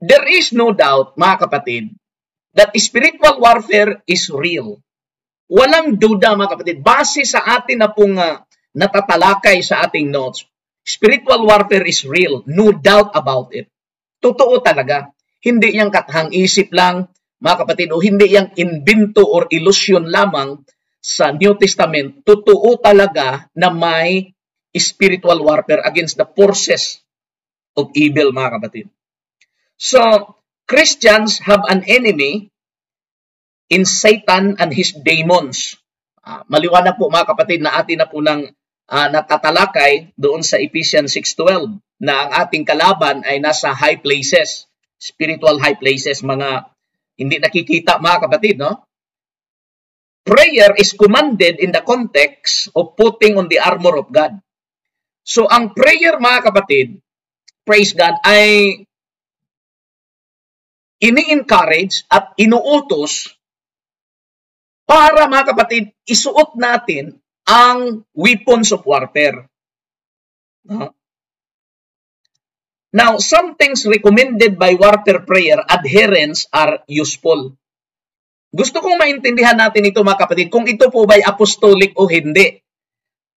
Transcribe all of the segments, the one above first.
there is no doubt, mga kapatid, that spiritual warfare is real. Walang duda, mga kapatid. Base sa atin na pong natatalakay sa ating notes, spiritual warfare is real. No doubt about it. Totoo talaga. Hindi yang kathang isip lang, mga kapatid, o hindi yang invento or illusion lamang sa New Testament. Totoo talaga na may spiritual warfare against the forces of evil, mga kapatid. So, Christians have an enemy in Satan and his demons. Maliwanag po, mga kapatid, na atin na po nang natatalakay doon sa Ephesians 6:12 na ang ating kalaban ay nasa high places, spiritual high places, mga hindi nakikita, mga kapatid, no? Prayer is commanded in the context of putting on the armor of God. So, ang prayer, mga kapatid, praise God, ay ini-encourage at inuutos para, mga kapatid, isuot natin ang weapons of warfare. Now, some things recommended by warfare prayer adherents are useful. Gusto kong maintindihan natin ito, mga kapatid, kung ito po ba'y apostolic o hindi.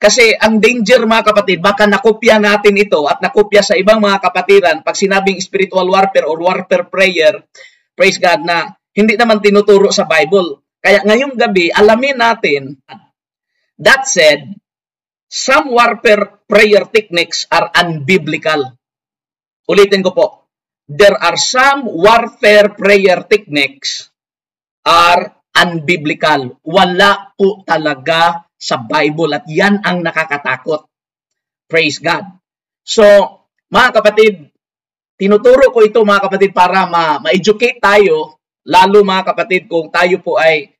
Kasi ang danger, mga kapatid, baka nakopya natin ito at nakopya sa ibang mga kapatiran pag sinabing spiritual warfare or warfare prayer, praise God, na hindi naman tinuturo sa Bible. Kaya ngayong gabi, alamin natin. That said, some warfare prayer techniques are unbiblical. Ulitin ko po. There are some warfare prayer techniques are unbiblical. Wala po talaga sa Bible at yan ang nakakatakot. Praise God. So, mga kapatid, tinuturo ko ito, mga kapatid, para ma-educate tayo, lalo, mga kapatid, kung tayo po ay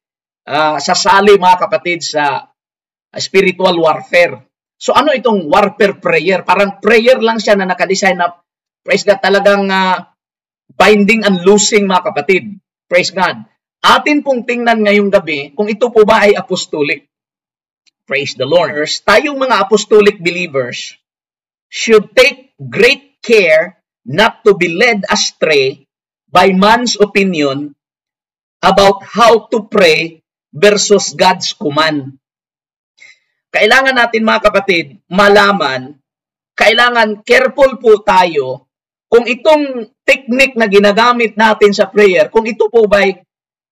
sasali, mga kapatid, sa spiritual warfare. So, ano itong warfare prayer? Parang prayer lang siya na nakadesign na, praise God, talagang binding and loosing, mga kapatid. Praise God. Atin pong tingnan ngayong gabi kung ito po ba ay apostolic. Praise the Lord. Tayong mga apostolic believers should take great care not to be led astray by man's opinion about how to pray versus God's command. Kailangan natin, mga kapatid, malaman, kailangan careful po tayo kung itong technique na ginagamit natin sa prayer, kung ito po ba'y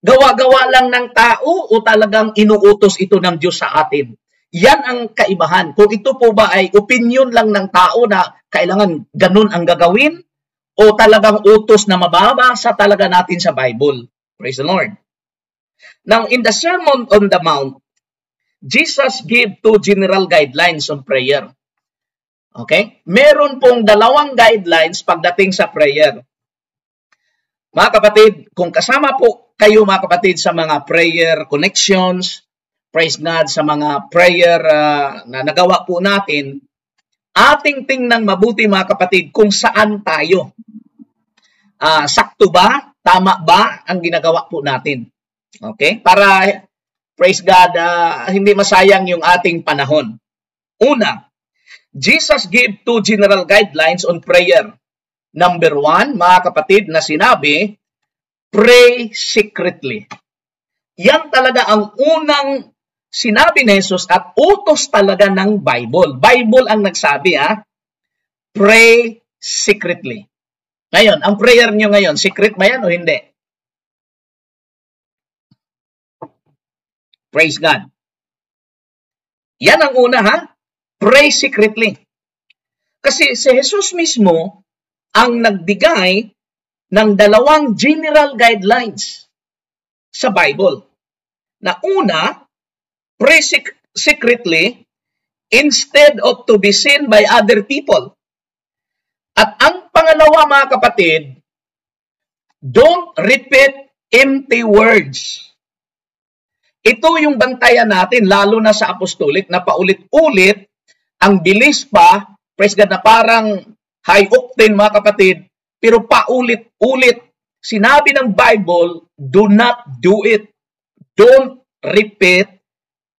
gawa-gawa lang ng tao o talagang inuutos ito ng Diyos sa atin. Yan ang kaibahan. Kung ito po ba ay opinion lang ng tao na kailangan ganun ang gagawin o talagang utos na mababasa talaga natin sa Bible. Praise the Lord. Now, in the Sermon on the Mount, Jesus gave two general guidelines on prayer. Okay? Meron pong dalawang guidelines pagdating sa prayer. Mga kapatid, kung kasama po kayo, mga kapatid, sa mga prayer connections, praise God, sa mga prayer na nagawa po natin, ating tingnan mabuti, mga kapatid, kung saan tayo. Sakto ba? Tama ba ang ginagawa po natin? Okay? Para, praise God, hindi masayang yung ating panahon. Una, Jesus gave two general guidelines on prayer. Number one, mga kapatid, na sinabi, pray secretly. Yan talaga ang unang sinabi ni Jesus at utos talaga ng Bible. Bible ang nagsabi, pray secretly. Ngayon, ang prayer nyo ngayon, secret ba yan o hindi? Praise God. Yan ang una, pray secretly. Kasi si Jesus mismo ang nagbigay ng dalawang general guidelines sa Bible. Na una, pray secretly instead of to be seen by other people. At ang pangalawa, mga kapatid, don't repeat empty words. Ito yung bantayan natin, lalo na sa apostolic, na paulit-ulit, ang bilis pa, praise God, na parang high octane, mga kapatid, pero paulit-ulit. Sinabi ng Bible, do not do it. Don't repeat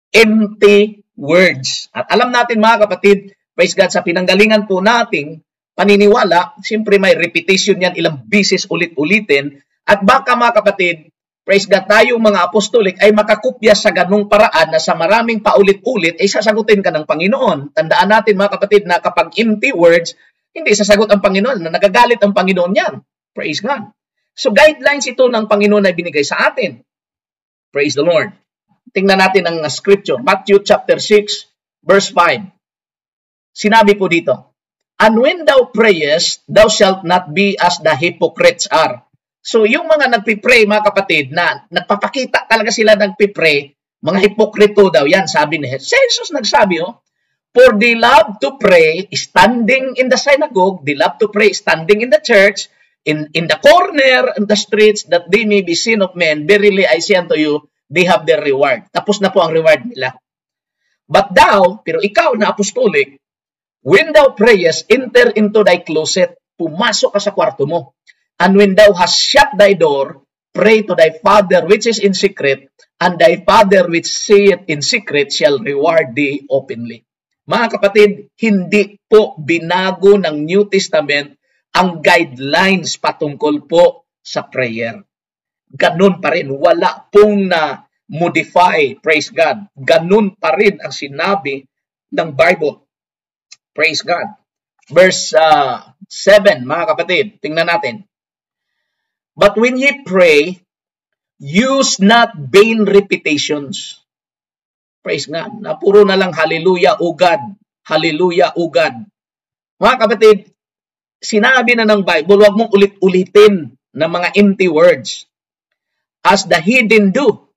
empty words. At alam natin, mga kapatid, praise God, sa pinanggalingan po natin paniniwala, siyempre may repetition yan, ilang bisis ulit-ulitin, at baka mga kapatid, praise God, tayong mga apostolik ay makakopya sa ganung paraan na sa maraming paulit-ulit ay sasagutin ka ng Panginoon. Tandaan natin mga kapatid na kapag empty words, hindi sasagot ang Panginoon, na nagagalit ang Panginoon yan. Praise God. So guidelines ito ng Panginoon na binigay sa atin. Praise the Lord. Tingnan natin ang scripture. Matthew chapter 6, verse 5. Sinabi po dito, "And when thou prayest, thou shalt not be as the hypocrites are." So yung mga nagpipray, mga kapatid, na nagpapakita talaga sila nagpipray, mga hipokrito daw yan, sabi ni Jesus. Nagsabi, "For they love to pray standing in the synagogue, they love to pray standing in the church, in the corner, in the streets, that they may be seen of men. Verily I say unto you, they have their reward." Tapos na po ang reward nila. "But thou," pero ikaw na apostolik, "when thou prayest, enter into thy closet." Pumasok ka sa kwarto mo. "And when thou hast shut thy door, pray to thy Father which is in secret, and thy Father which seeth in secret shall reward thee openly." Mga kapatid, hindi po binago ng New Testament ang guidelines patungkol po sa prayer. Ganun pa rin. Wala pong na-modify. Praise God. Ganun pa rin ang sinabi ng Bible. Praise God. Verse 7, mga kapatid. Tingnan natin. "But when ye pray, use not vain repetitions." Praise God. Na puro na lang hallelujah, O God. Hallelujah, O God. Mga kapatid, sinabi na ng Bible, huwag mong ulit-ulitin ng mga empty words. "As the heathen do.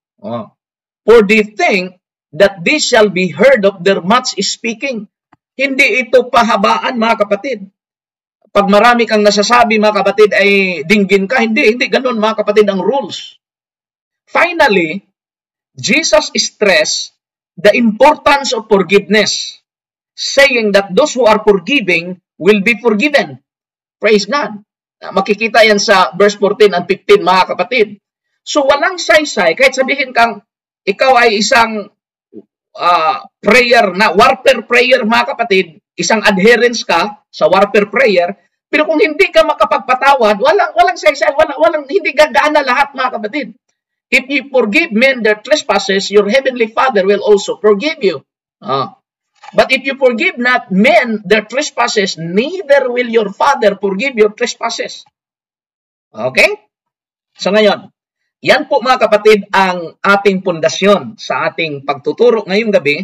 For they think that this shall be heard of their much speaking." Hindi ito pahabaan, mga kapatid. Pag marami kang nasasabi, mga kapatid, ay dinggin ka. Hindi ganun, mga kapatid, ang rules. Finally, Jesus stressed the importance of forgiveness, saying that those who are forgiving will be forgiven. Praise God. Makikita yan sa verse 14 and 15, mga kapatid. So walang saysay, kahit sabihin kang ikaw ay isang prayer na warfare prayer, mga kapatid, isang adherence ka sa warfare prayer, pero kung hindi ka makapagpatawad, walang saysay, hindi gagaan na lahat, mga kapatid. If you forgive men their trespasses, your heavenly Father will also forgive you. But if you forgive not men their trespasses, neither will your Father forgive your trespasses. Okay? So ngayon, yan po, mga kapatid, ang ating pundasyon sa ating pagtuturo ngayong gabi.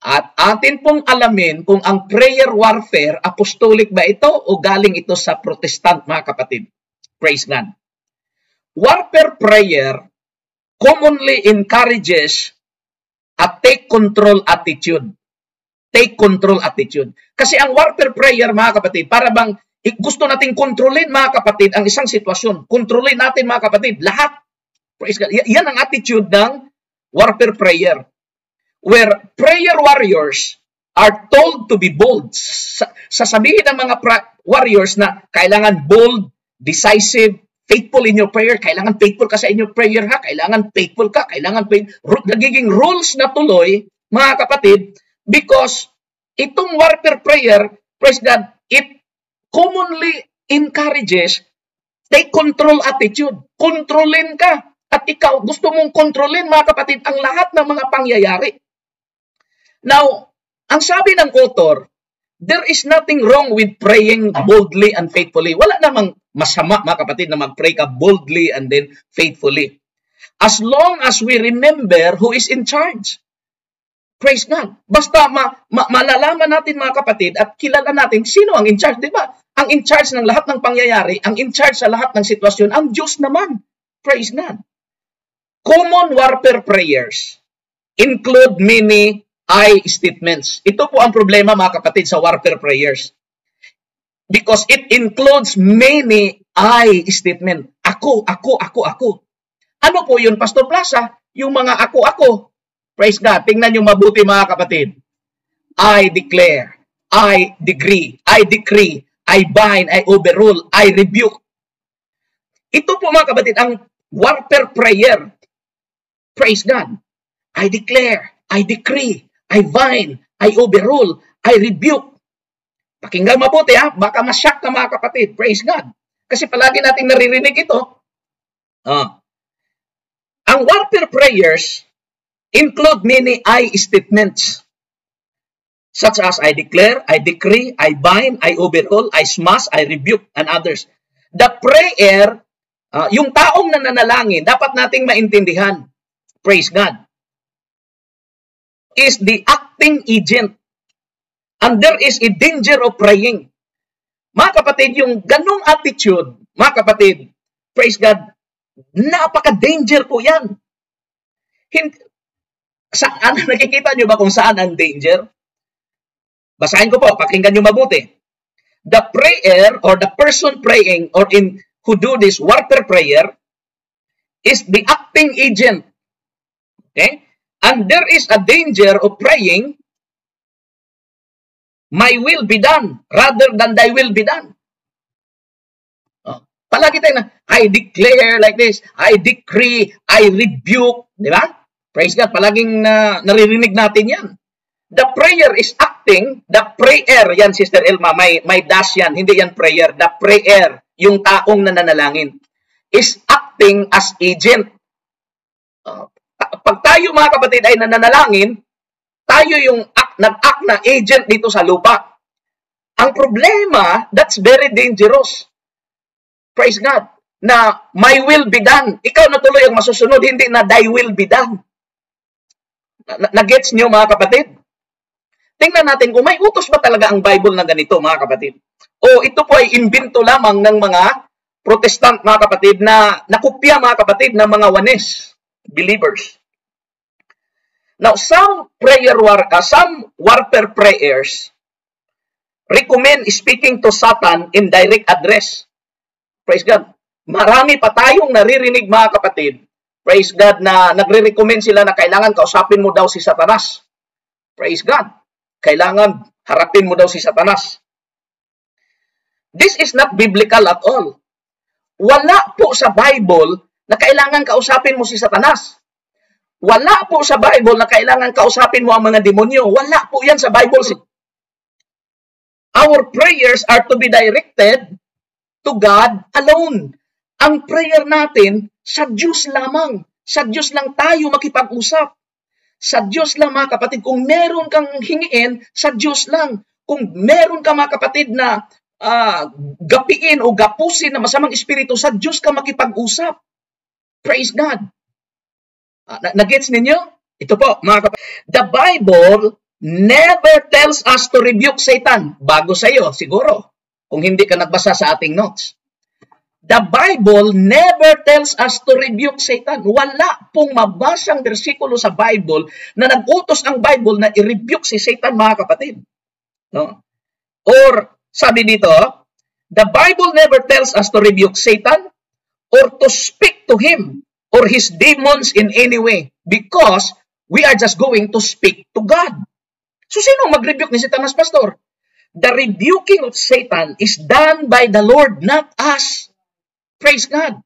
At atin pong alamin kung ang prayer warfare, apostolic ba ito o galing ito sa Protestant, mga kapatid. Praise God. Warfare prayer commonly encourages a take control attitude. Take control attitude. Kasi ang warfare prayer, mga kapatid, para bang gusto nating kontrolin, mga kapatid, ang isang sitwasyon. Kontrolin natin, mga kapatid, lahat. Praise God. Yan ang attitude ng warfare prayer. Where prayer warriors are told to be bold. Sasabihin ng mga warriors na kailangan bold, decisive, faithful in your prayer. Kailangan faithful ka sa inyong prayer, ha? Kailangan faithful ka. Nagiging rules na tuloy, mga kapatid, because itong warfare prayer, praise God, it commonly encourages take control attitude. Kontrolin ka. At ikaw, gusto mong kontrolin, mga kapatid, ang lahat ng mga pangyayari. Now, ang sabi ng author, there is nothing wrong with praying boldly and faithfully. Wala namang masama, mga kapatid, na mag-pray ka boldly and then faithfully. As long as we remember who is in charge. Praise God. Basta malalaman natin, mga kapatid, at kilala natin sino ang in charge. Diba? Ang in charge ng lahat ng pangyayari, ang in charge sa lahat ng sitwasyon, ang Diyos naman. Praise God. Common warfare prayers include many I statements. Ito po ang problema, mga kapatid, sa warfare prayers. Because it includes many I statement. Ako. Ano po yun, Pastor Plaza? Yung mga ako. Praise God. Tingnan nyo mabuti, mga kapatid. I declare, I decree, I bind, I overrule, I rebuke. Ito po, mga kapatid, ang warfare prayer. Praise God. I declare, I decree, I bind, I overrule, I rebuke. Pakinggan mabuti ha, baka masyak ka mga kapatid. Praise God. Kasi palagi nating naririnig ito. Ang warfare prayers include many I statements. Such as I declare, I decree, I bind, I overrule, I smash, I rebuke, and others. The prayer, yung taong nananalangin, dapat nating maintindihan, praise God, is the acting agent. And there is a danger of praying. Mga kapatid, yung ganong attitude, mga kapatid, praise God, napaka-danger po yan. Saan, nakikita nyo ba kung saan ang danger? Basahin ko po, pakinggan nyo mabuti. The prayer or the person praying or who do this warfare prayer is the acting agent. Okay? And there is a danger of praying, my will be done rather than thy will be done. Palagi tayo na, I declare like this, I decree, I rebuke. Di ba? Praise God, palaging naririnig natin yan. The prayer is acting, the prayer, yan Sister Elma, may dash yan, hindi yan prayer. The prayer, yung taong nananalangin, is acting as agent. Pag tayo mga kapatid ay nananalangin, tayo yung nag-act na agent dito sa lupa. Ang problema, that's very dangerous. Praise God. Na my will be done. Ikaw na tuloy ang masusunod, hindi na thy will be done. Nagets niyo mga kapatid? Tingnan natin kung may utos ba talaga ang Bible na ganito, mga kapatid. O ito po ay imbento lamang ng mga Protestant, mga kapatid, na nakopya, mga kapatid, ng mga Wanes believers. Now, some warfare prayers recommend speaking to Satan in direct address. Praise God. Marami pa tayong naririnig, mga kapatid, praise God, na nagre-recommend sila na kailangan kausapin mo daw si Satanas. Praise God. Kailangan harapin mo daw si Satanas. This is not biblical at all. Wala po sa Bible na kailangan kausapin mo si Satanas. Wala po sa Bible na kailangan kausapin mo ang mga demonyo. Wala po yan sa Bible. Our prayers are to be directed to God alone. Ang prayer natin sa Diyos lamang. Sa Diyos lang tayo makipag-usap. Sa Diyos lang mga kapatid, kung meron kang hingiin, sa Diyos lang. Kung meron ka mga kapatid na gapiin o gapusin na masamang espiritu, sa Diyos ka makipag-usap. Praise God. Nagets ninyo? Ito po mga kapatid. The Bible never tells us to rebuke Satan. Bago sa iyo, siguro, kung hindi ka nagbasa sa ating notes. The Bible never tells us to rebuke Satan. Wala pong mabasang bersikulo sa Bible na nag-utos ang Bible na i-rebuke si Satan, mga kapatid. No? Or, sabi dito, the Bible never tells us to rebuke Satan or to speak to him or his demons in any way because we are just going to speak to God. So, sino mag-rebuke ni Satanas, Pastor? The rebuking of Satan is done by the Lord, not us. Praise God.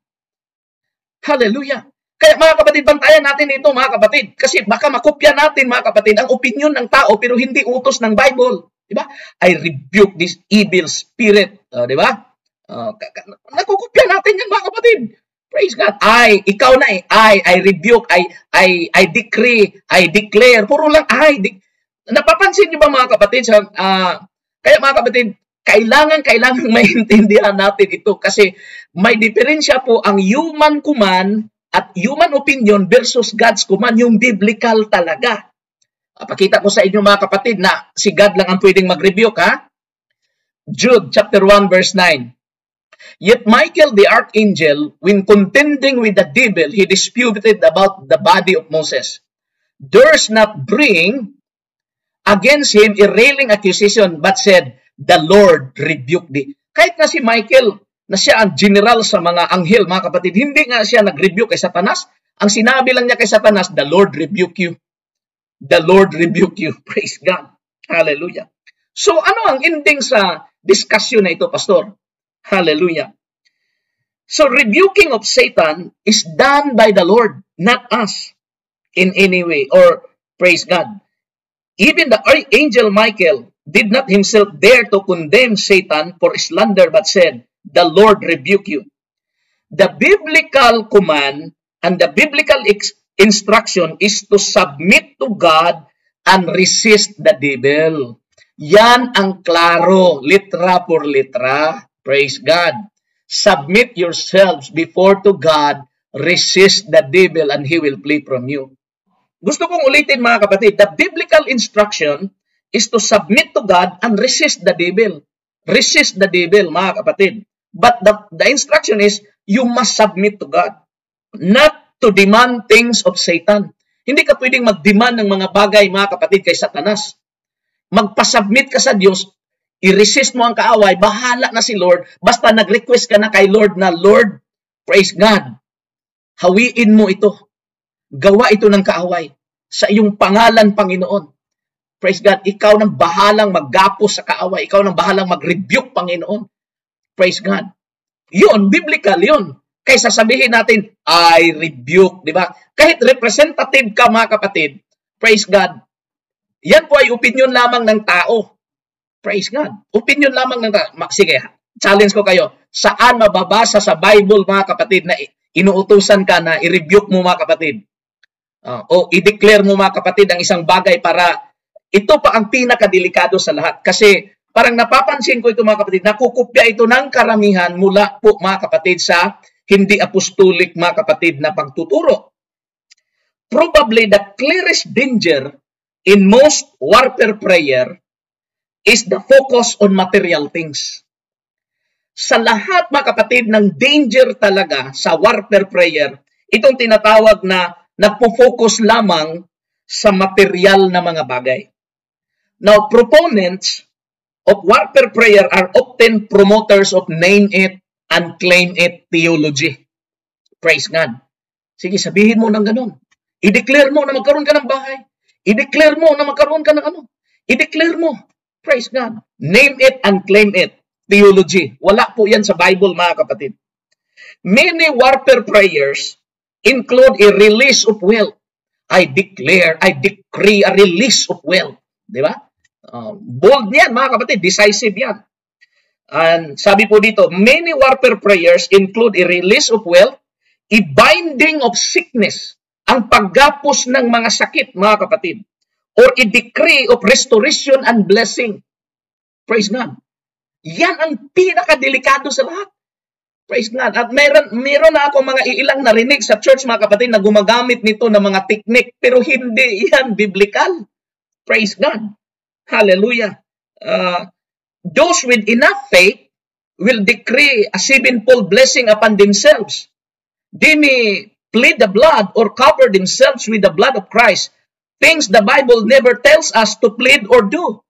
Hallelujah. Kaya mga kapatid, bantayan natin ito mga kapatid. Kasi baka makopya natin mga kapatid ang opinion ng tao pero hindi utos ng Bible. Diba? I rebuke this evil spirit. Diba? Nakukopya natin yan mga kapatid. Praise God. Ikaw na I rebuke, I decree, I declare. Puro lang Napapansin niyo ba mga kapatid? Kaya mga kapatid, kailangan maintindihan natin ito kasi may diferensya po ang human command at human opinion versus God's command, yung biblical talaga. Pakita ko sa inyo mga kapatid na si God lang ang pwedeng mag-rebuke, ha? Jude chapter 1 verse 9. Yet Michael the archangel, when contending with the devil, he disputed about the body of Moses, durst not bring against him a railing accusation, but said, the Lord rebuked thee. Kahit na si Michael, na siya ang general sa mga anghel, mga kapatid, hindi nga siya nag-rebuke kay Satanas. Ang sinabi lang niya kay Satanas, the Lord rebuke you. The Lord rebuke you. Praise God. Hallelujah. So, ano ang ending sa discussion na ito, Pastor? Hallelujah. So, rebuking of Satan is done by the Lord, not us in any way. Or, praise God. Even the angel Michael did not himself dare to condemn Satan for slander, but said, "The Lord rebuke you." The biblical command and the biblical instruction is to submit to God and resist the devil. Yan ang klaro, litra por litra. Praise God. Submit yourselves before to God, resist the devil, and he will flee from you. Gusto kong ulitin mga kapatid, the biblical instruction is to submit to God and resist the devil. Resist the devil, mga kapatid. But the instruction is, you must submit to God. Not to demand things of Satan. Hindi ka pwedeng mag-demand ng mga bagay, mga kapatid, kay Satanas. Magpasubmit ka sa Diyos, i-resist mo ang kaaway, bahala na si Lord, basta nag-request ka na kay Lord na, Lord, praise God, hawiin mo ito. Gawa ito ng kaaway sa iyong pangalan, Panginoon. Praise God, ikaw nang bahalang maggapos sa kaaway, ikaw nang bahalang mag-rebuke, Panginoon. Praise God. Yun, biblical yun. Kaysa sabihin natin, I rebuke, di ba? Kahit representative ka, mga kapatid, praise God, yan po ay opinion lamang ng tao. Praise God. Opinion lamang ng tao. Sige, challenge ko kayo. Saan mababasa sa Bible, mga kapatid, na inuutusan ka na i-rebuke mo, mga kapatid? O i-declare mo, mga kapatid, ang isang bagay para ito pa ang pinakadelikado sa lahat. Kasi parang napapansin ko ito, mga kapatid, nakukupya ito ng karamihan mula po, mga kapatid, sa hindi apostolic, mga kapatid, na pagtuturo. Probably the clearest danger in most warfare prayer is the focus on material things. Sa lahat, mga kapatid, ng danger talaga sa warfare prayer, itong tinatawag na nagpo-focus lamang sa material na mga bagay. Now, proponents of warfare prayer are often promoters of name it and claim it theology. Praise God. Sige, sabihin mo ng ganun. I-declare mo na magkaroon ka ng bahay. I-declare mo na magkaroon ka ng ano. I-declare mo. Praise God. Name it and claim it. Theology. Wala po yan sa Bible, mga kapatid. Many warfare prayers include a release of wealth. I declare, I decree a release of wealth. Di ba? Bold yan, mga kapatid. Decisive yan. And sabi po dito, many warfare prayers include a release of wealth, a binding of sickness, ang paggapos ng mga sakit, mga kapatid, or a decree of restoration and blessing. Praise God. Yan ang pinakadelikado sa lahat. Praise God. At meron na ako mga ilang narinig sa church, mga kapatid, na gumagamit nito ng mga technique, pero hindi yan biblical. Praise God. Hallelujah. Those with enough faith will decree a sevenfold blessing upon themselves. They may plead the blood or cover themselves with the blood of Christ. Things the Bible never tells us to plead or do.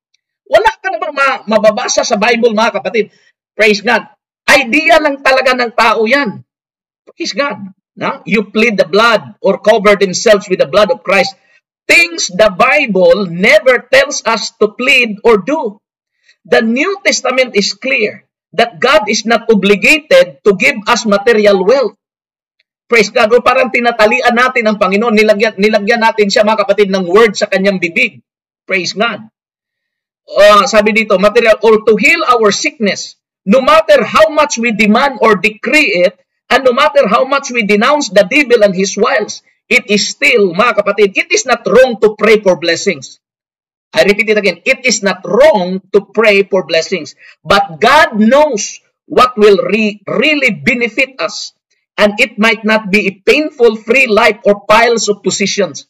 Wala ka na bang mababasa sa Bible, mga kapatid? Praise God. Idea lang talaga ng tao yan. Praise God. No? You plead the blood or cover themselves with the blood of Christ. Things the Bible never tells us to plead or do. The New Testament is clear that God is not obligated to give us material wealth. Praise God. O parang tinatalian natin ang Panginoon. Nilagyan natin siya, mga kapatid, ng word sa kanyang bibig. Praise God. Sabi dito, material or to heal our sickness. No matter how much we demand or decree it, and no matter how much we denounce the devil and his wiles, it is still, mga kapatid, it is not wrong to pray for blessings. I repeat it again. It is not wrong to pray for blessings. But God knows what will really benefit us. And it might not be a painful, free life or piles of positions.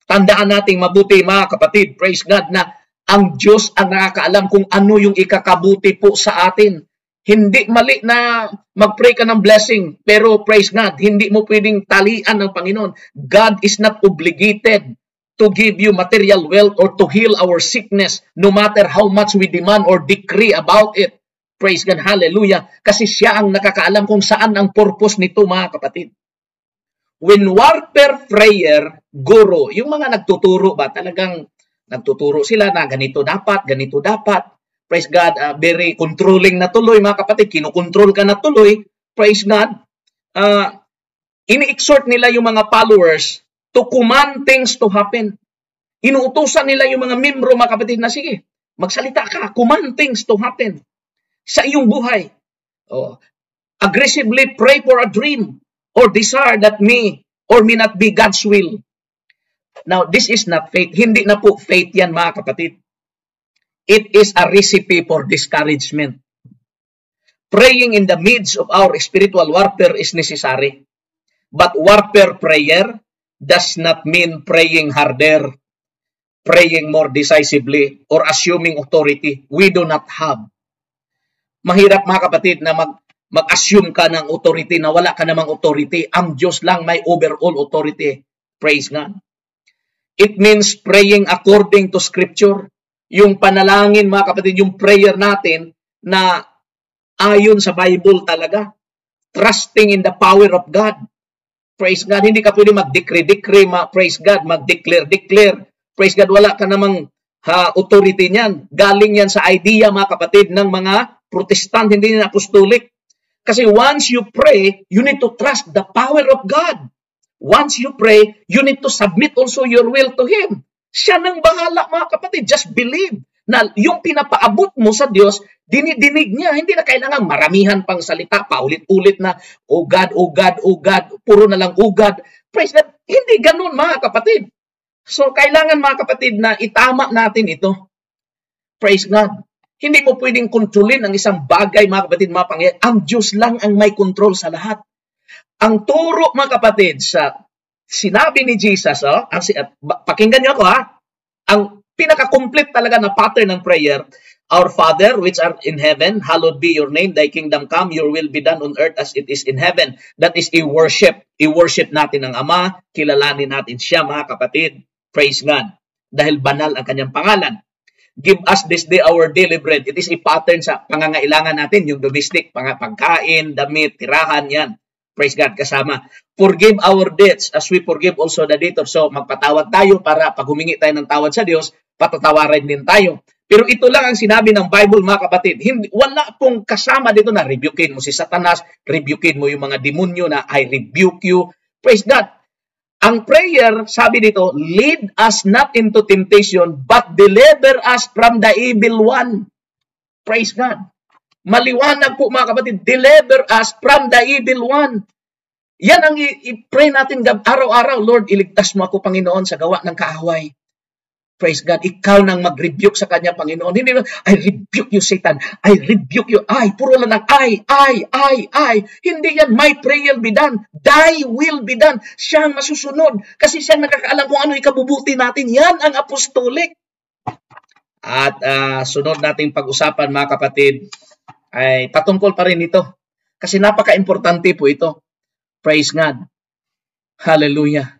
Tandaan nating mabuti, mga kapatid, praise God, na ang Diyos ang nakakaalam kung ano yung ikakabuti po sa atin. Hindi mali na mag-pray ka ng blessing, pero praise God, hindi mo pwedeng talian ng Panginoon. God is not obligated to give you material wealth or to heal our sickness, no matter how much we demand or decree about it. Praise God, hallelujah. Kasi siya ang nakakaalam kung saan ang purpose nito, mga kapatid. When warfare prayer guru, yung mga nagtuturo ba, talagang nagtuturo sila na ganito dapat, ganito dapat. Praise God, very controlling na tuloy, mga kapatid. Kinukontrol ka na tuloy. Praise God. Ini-exhort nila yung mga followers to command things to happen. Inuutosan nila yung mga membro, mga kapatid, na sige, Magsalita ka, command things to happen sa iyong buhay. Oh, aggressively pray for a dream or desire that may or may not be God's will. Now, this is not faith. Hindi na po faith yan, mga kapatid. It is a recipe for discouragement. Praying in the midst of our spiritual warfare is necessary. But warfare prayer does not mean praying harder, praying more decisively, or assuming authority we do not have. Mahirap, mga kapatid, na mag-assume ka ng authority na wala ka namang authority. Ang Diyos lang may overall authority. Praise God. It means praying according to Scripture. Yung panalangin, mga kapatid, yung prayer natin na ayon sa Bible talaga. Trusting in the power of God. Praise God. Hindi ka pwede mag-decree, praise God, mag-declare. Praise God, wala ka namang authority niyan. Galing yan sa idea, mga kapatid, ng mga Protestant, hindi na apostolic. Kasi once you pray, you need to trust the power of God. Once you pray, you need to submit also your will to Him. Siya nang bahala, mga kapatid. Just believe na yung pinapaabot mo sa Diyos, dinidinig niya. Hindi na kailangan maramihan pang salita, paulit-ulit na, oh God, oh God, oh God, puro na lang oh God. Praise God. Hindi ganun, mga kapatid. So, kailangan, mga kapatid, na itama natin ito. Praise God. Hindi mo pwedeng kontrolin ang isang bagay, mga kapatid, mga pangyayari. Ang Diyos lang ang may control sa lahat. Ang turo, mga kapatid, sa sinabi ni Jesus, pakinggan niyo ako, ang pinaka-complete talaga na pattern ng prayer, Our Father, which art in heaven, hallowed be your name, thy kingdom come, your will be done on earth as it is in heaven. That is a worship. I-worship natin ang Ama, kilalanin natin siya, mga kapatid. Praise God. Dahil banal ang kanyang pangalan. Give us this day our daily bread. It is a pattern sa pangangailangan natin, yung domestic, pagkain, damit, tirahan, yan. Praise God, kasama. Forgive our debts as we forgive also the debtors. So, magpatawad tayo para pag humingi tayo ng tawad sa Diyos, patatawarin din tayo. Pero ito lang ang sinabi ng Bible, mga kapatid. Wala pong kasama dito na rebukein mo si Satanas, rebukein mo yung mga demonyo na I rebuke you. Praise God. Ang prayer, sabi dito, lead us not into temptation, but deliver us from the evil one. Praise God. Maliwanag po, mga kapatid, deliver us from the evil one. Yan ang i-pray natin araw-araw. Lord, iligtas mo ako, Panginoon, sa gawa ng kaaway. Praise God. Ikaw nang mag-rebuke sa kanya, Panginoon. Hindi na, I rebuke you, Satan. I rebuke you. Puro lang ng I. Hindi yan. My prayer be done. Thy will be done. Siya ang masusunod. Kasi siya nakakaalam kung ano ikabubuti natin. Yan ang apostolic. At sunod nating pag-usapan, mga kapatid, ay patungkol pa rin ito. Kasi napaka-importante po ito. Praise God. Hallelujah.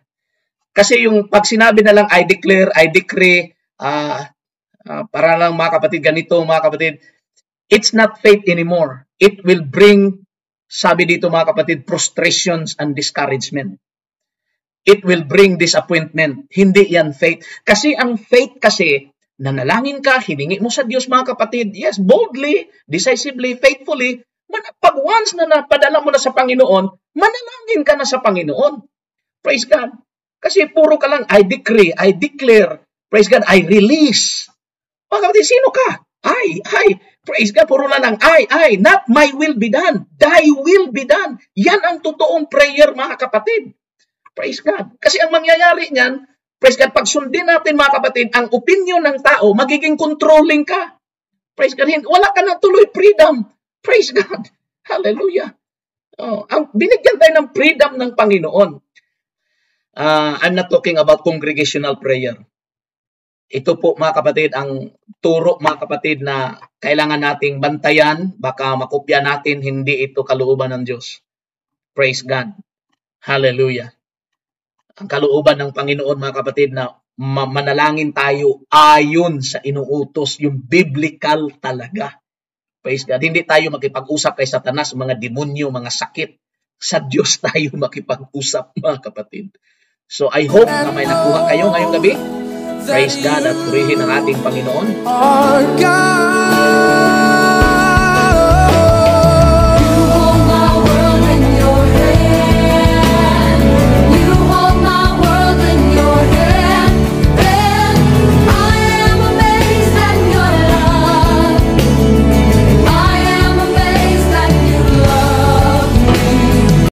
Kasi yung pag sinabi na lang, I declare, I decree, para lang, mga kapatid, ganito, mga kapatid, it's not faith anymore. It will bring, sabi dito, mga kapatid, frustrations and discouragement. It will bring disappointment. Hindi yan faith. Kasi ang faith kasi, nanalangin ka, hiningi mo sa Diyos, mga kapatid, yes, boldly, decisively, faithfully, pag once na napadala mo na sa Panginoon, manalangin ka na sa Panginoon. Praise God. Kasi puro ka lang, I decree, I declare, praise God, I release. Mga kapatid, sino ka? I, praise God, puro lang I, not my will be done, thy will be done. Yan ang totoong prayer, mga kapatid. Praise God. Kasi ang mangyayari niyan, praise God, pag sundin natin, mga kapatid, ang opinion ng tao, magiging controlling ka. Praise God. Wala ka na tuloy freedom. Praise God. Hallelujah. Ang binigyan tayo ng freedom ng Panginoon. I'm not talking about congregational prayer. Ito po, mga kapatid, ang turo, mga kapatid, na kailangan nating bantayan, baka makopya natin, hindi ito kalooban ng Diyos. Praise God. Hallelujah. Ang kalooban ng Panginoon, mga kapatid, na manalangin tayo ayon sa inuutos, yung biblical talaga. Praise God. Hindi tayo makipag-usap kay Satanas, mga demonyo, mga sakit. Sa Diyos tayo makipag-usap, mga kapatid. So I hope na may nakuha kayo ngayong gabi. Praise God at purihin ang ating Panginoon.